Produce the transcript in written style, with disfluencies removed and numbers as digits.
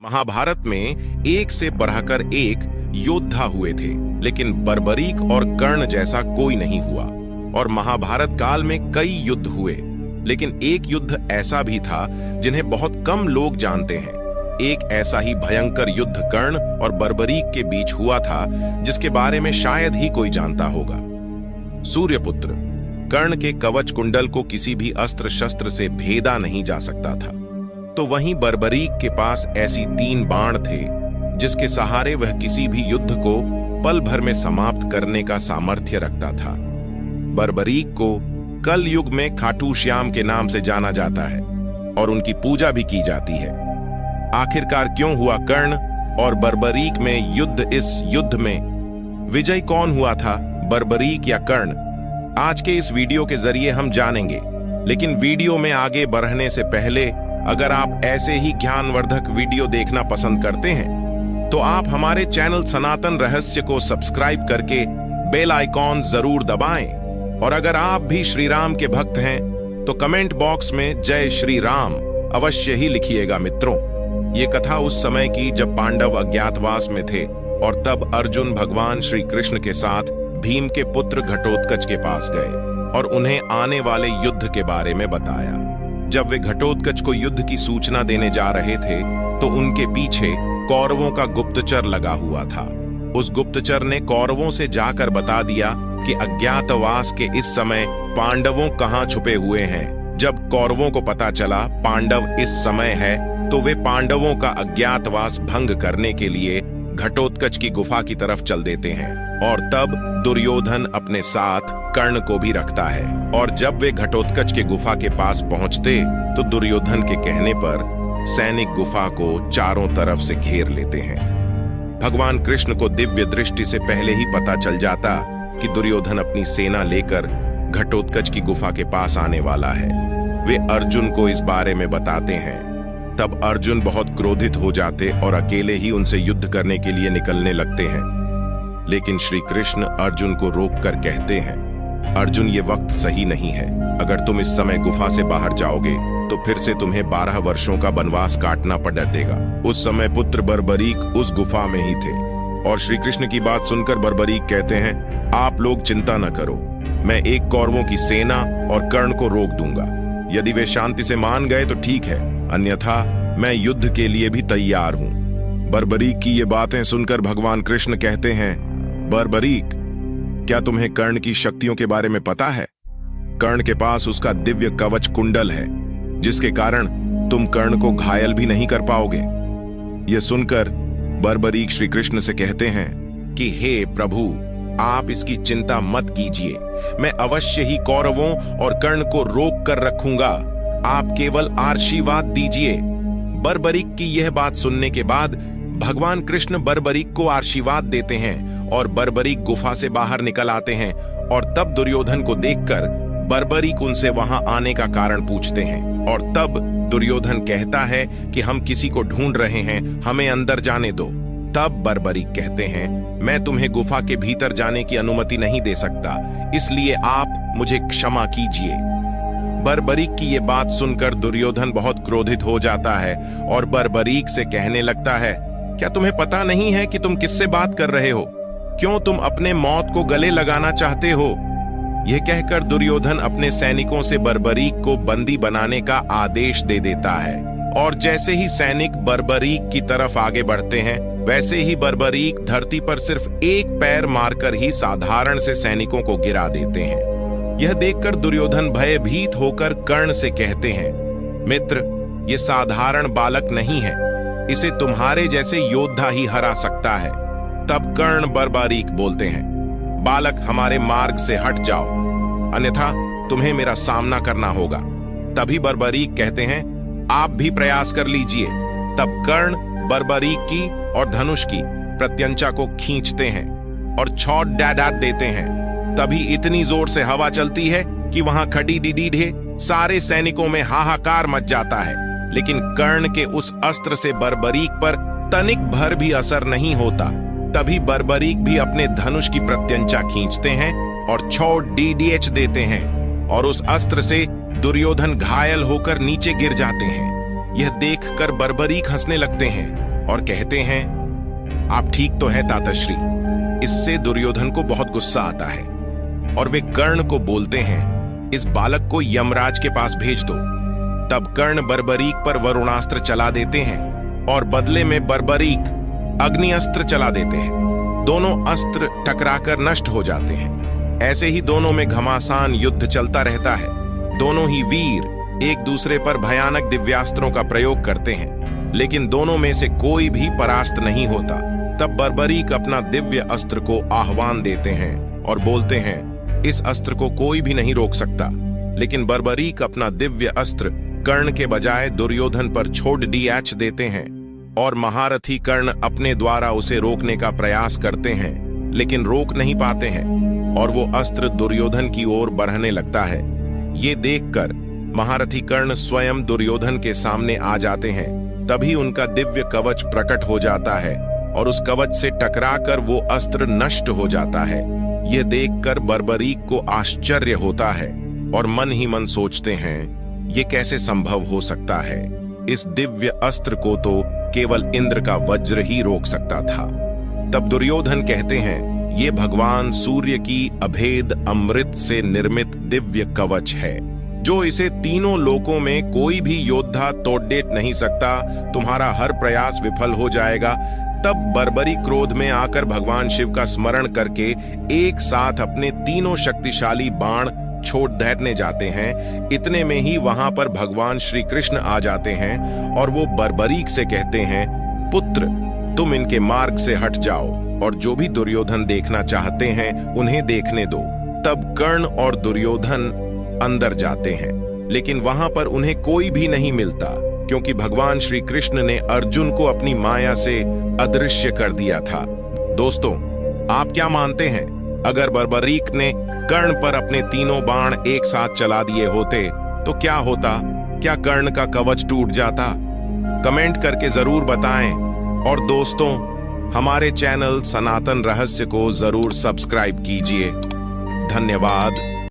महाभारत में एक से बढ़कर एक योद्धा हुए थे, लेकिन बर्बरीक और कर्ण जैसा कोई नहीं हुआ। और महाभारत काल में कई युद्ध हुए, लेकिन एक युद्ध ऐसा भी था जिन्हें बहुत कम लोग जानते हैं। एक ऐसा ही भयंकर युद्ध कर्ण और बर्बरीक के बीच हुआ था, जिसके बारे में शायद ही कोई जानता होगा। सूर्यपुत्र कर्ण के कवच कुंडल को किसी भी अस्त्र शस्त्र से भेदा नहीं जा सकता था, तो वहीं बर्बरीक के पास ऐसी 3 बाण थे जिसके सहारे वह किसी भी युद्ध को पल भर में समाप्त करने का सामर्थ्य रखता था। बर्बरीक को कल युग में खाटू श्याम के नाम से जाना जाता है और उनकी पूजा भी की जाती है। आखिरकार क्यों हुआ कर्ण और बर्बरीक में युद्ध? इस युद्ध में विजय कौन हुआ था, बर्बरीक या कर्ण? आज के इस वीडियो के जरिए हम जानेंगे। लेकिन वीडियो में आगे बढ़ने से पहले, अगर आप ऐसे ही ज्ञानवर्धक वीडियो देखना पसंद करते हैं तो आप हमारे चैनल सनातन रहस्य को सब्सक्राइब करके बेल आइकॉन जरूर दबाएं। और अगर आप भी श्री राम के भक्त हैं तो कमेंट बॉक्स में जय श्री राम अवश्य ही लिखिएगा। मित्रों, ये कथा उस समय की जब पांडव अज्ञातवास में थे और तब अर्जुन भगवान श्री कृष्ण के साथ भीम के पुत्र घटोत्कच के पास गए और उन्हें आने वाले युद्ध के बारे में बताया। जब वे घटोत्कच को युद्ध की सूचना देने जा रहे थे तो उनके पीछे कौरवों का गुप्तचर लगा हुआ था। उस गुप्तचर ने कौरवों से जाकर बता दिया कि अज्ञातवास के इस समय पांडवों कहां छुपे हुए हैं। जब कौरवों को पता चला पांडव इस समय है, तो वे पांडवों का अज्ञातवास भंग करने के लिए घटोत्कच की गुफा की तरफ चल देते हैं। और तब दुर्योधन अपने साथ कर्ण को भी रखता है। और जब वे घटोत्कच के गुफा के पास पहुंचते तो दुर्योधन के कहने पर सैनिक गुफा को चारों तरफ से घेर लेते हैं। भगवान कृष्ण को दिव्य दृष्टि से पहले ही पता चल जाता कि दुर्योधन अपनी सेना लेकर घटोत्कच की गुफा के पास आने वाला है। वे अर्जुन को इस बारे में बताते हैं। तब अर्जुन बहुत क्रोधित हो जाते और अकेले ही उनसे युद्ध करने के लिए निकलने लगते हैं। लेकिन श्री कृष्ण अर्जुन को रोककर कहते हैं, अर्जुन, ये वक्त सही नहीं है। अगर तुम इस समय गुफा से बाहर जाओगे तो फिर से तुम्हें 12 वर्षों का वनवास काटना पड़ेगा। उस समय पुत्र बर्बरीक उस गुफा में ही थे। और श्री कृष्ण की बात सुनकर बर्बरीक कहते हैं, आप लोग चिंता न करो, मैं एक कौरवों की सेना और कर्ण को रोक दूंगा। यदि वे शांति से मान गए तो ठीक है, अन्यथा मैं युद्ध के लिए भी तैयार हूं। बर्बरीक की ये बातें सुनकर भगवान कृष्ण कहते हैं, बर्बरीक, क्या तुम्हें कर्ण की शक्तियों के बारे में पता है? कर्ण के पास उसका दिव्य कवच कुंडल है, जिसके कारण तुम कर्ण को घायल भी नहीं कर पाओगे। यह सुनकर बर्बरीक श्री कृष्ण से कहते हैं कि हे प्रभु, आप इसकी चिंता मत कीजिए, मैं अवश्य ही कौरवों और कर्ण को रोक कर रखूंगा। आप केवल आशीर्वाद दीजिए। बर्बरीक की यह बात सुनने के बाद भगवान कृष्ण बर्बरीक को आशीर्वाद देते हैं और बर्बरीक गुफा से बाहर निकल आते हैं। और तब दुर्योधन को देखकर बर्बरीक उनसे वहां आने का कारण पूछते हैं। और तब दुर्योधन कहता है कि हम किसी को ढूंढ रहे हैं, हमें अंदर जाने दो। तब बर्बरीक कहते हैं, मैं तुम्हें गुफा के भीतर जाने की अनुमति नहीं दे सकता, इसलिए आप मुझे क्षमा कीजिए। बर्बरीक की ये बात सुनकर दुर्योधन बहुत क्रोधित हो जाता है और बर्बरीक से कहने लगता है, क्या तुम्हें पता नहीं है कि तुम किससे बात कर रहे हो? क्यों तुम अपने मौत को गले लगाना चाहते हो? यह कहकर दुर्योधन अपने सैनिकों से बर्बरीक को बंदी बनाने का आदेश दे देता है। और जैसे ही सैनिक बर्बरीक की तरफ आगे बढ़ते हैं, वैसे ही बर्बरीक धरती पर सिर्फ एक पैर मारकर ही साधारण से सैनिकों को गिरा देते हैं। यह देखकर दुर्योधन भयभीत होकर कर्ण से कहते हैं, मित्र, ये साधारण बालक नहीं है, इसे तुम्हारे जैसे योद्धा ही हरा सकता है। तब कर्ण बर्बरीक बोलते हैं, बालक, हमारे मार्ग से हट जाओ, अन्यथा तुम्हें मेरा सामना करना होगा। तभी बर्बरीक कहते हैं, आप भी प्रयास कर लीजिए। तब कर्ण बर्बरीक की और धनुष की प्रत्यंचा को खींचते हैं और छौट डाट देते हैं। तभी इतनी जोर से हवा चलती है कि वहां खड़ी डीडीढे सारे सैनिकों में हाहाकार मच जाता है। लेकिन कर्ण के उस अस्त्र से बर्बरीक पर तनिक भर भी असर नहीं होता। तभी बर्बरीक भी अपने धनुष की प्रत्यंचा खींचते हैं और छौट डीडीएच देते हैं और उस अस्त्र से दुर्योधन घायल होकर नीचे गिर जाते हैं। यह देखकर बर्बरीक हंसने लगते हैं और कहते हैं, आप ठीक तो है ताताश्री। इससे दुर्योधन को बहुत गुस्सा आता है और वे कर्ण को बोलते हैं, इस बालक को यमराज के पास भेज दो। तब कर्ण बर्बरीक पर वरुणास्त्र चला देते हैं और बदले में बर्बरीक अग्नि अस्त्र चला देते हैं। दोनों अस्त्र टकराकर नष्ट हो जाते हैं। ऐसे ही दोनों में घमासान युद्ध चलता रहता है। दोनों ही वीर एक दूसरे पर भयानक दिव्यास्त्रों का प्रयोग करते हैं, लेकिन दोनों में से कोई भी परास्त नहीं होता। तब बर्बरीक अपना दिव्य अस्त्र को आह्वान देते हैं और बोलते हैं, इस अस्त्र को कोई भी नहीं रोक सकता। लेकिन बर्बरीक अपना दिव्य अस्त्र कर्ण के बजाय दुर्योधन पर छोड़ डीएच देते हैं और महारथी कर्ण अपने द्वारा उसे रोकने का प्रयास करते हैं, लेकिन रोक नहीं पाते हैं और वो अस्त्र दुर्योधन की ओर बढ़ने लगता है। ये देखकर महारथी कर्ण स्वयं दुर्योधन के सामने आ जाते हैं। तभी उनका दिव्य कवच प्रकट हो जाता है और उस कवच से टकराकर वो अस्त्र नष्ट हो जाता है। ये देखकर बर्बरीक को आश्चर्य होता है और मन ही मन सोचते हैं, ये कैसे संभव हो सकता है। इस दिव्य अस्त्र को तो केवल इंद्र का वज्र ही रोक सकता था। तब दुर्योधन कहते हैं, ये भगवान सूर्य की अभेद अमृत से निर्मित दिव्य कवच है, जो इसे तीनों लोकों में कोई भी योद्धा तोड़ नहीं सकता। तुम्हारा हर प्रयास विफल हो जाएगा। तब बर्बरी क्रोध में आकर भगवान शिव का स्मरण करके एक साथ अपने तीनों शक्तिशाली बाण छोड़ देने जाते हैं। इतने में ही वहां पर भगवान श्री कृष्ण आ जाते हैं और वो बर्बरीक से कहते हैं, पुत्र तुम इनके मार्ग से हट जाओ और जो भी दुर्योधन देखना चाहते हैं उन्हें देखने दो। तब कर्ण और दुर्योधन अंदर जाते हैं, लेकिन वहां पर उन्हें कोई भी नहीं मिलता, क्योंकि भगवान श्री कृष्ण ने अर्जुन को अपनी माया से अदृश्य कर दिया था। दोस्तों, आप क्या मानते हैं? अगर बर्बरीक ने कर्ण पर अपने तीनों बाण एक साथ चला दिए होते तो क्या होता? क्या कर्ण का कवच टूट जाता? कमेंट करके जरूर बताएं। और दोस्तों, हमारे चैनल सनातन रहस्य को जरूर सब्सक्राइब कीजिए। धन्यवाद।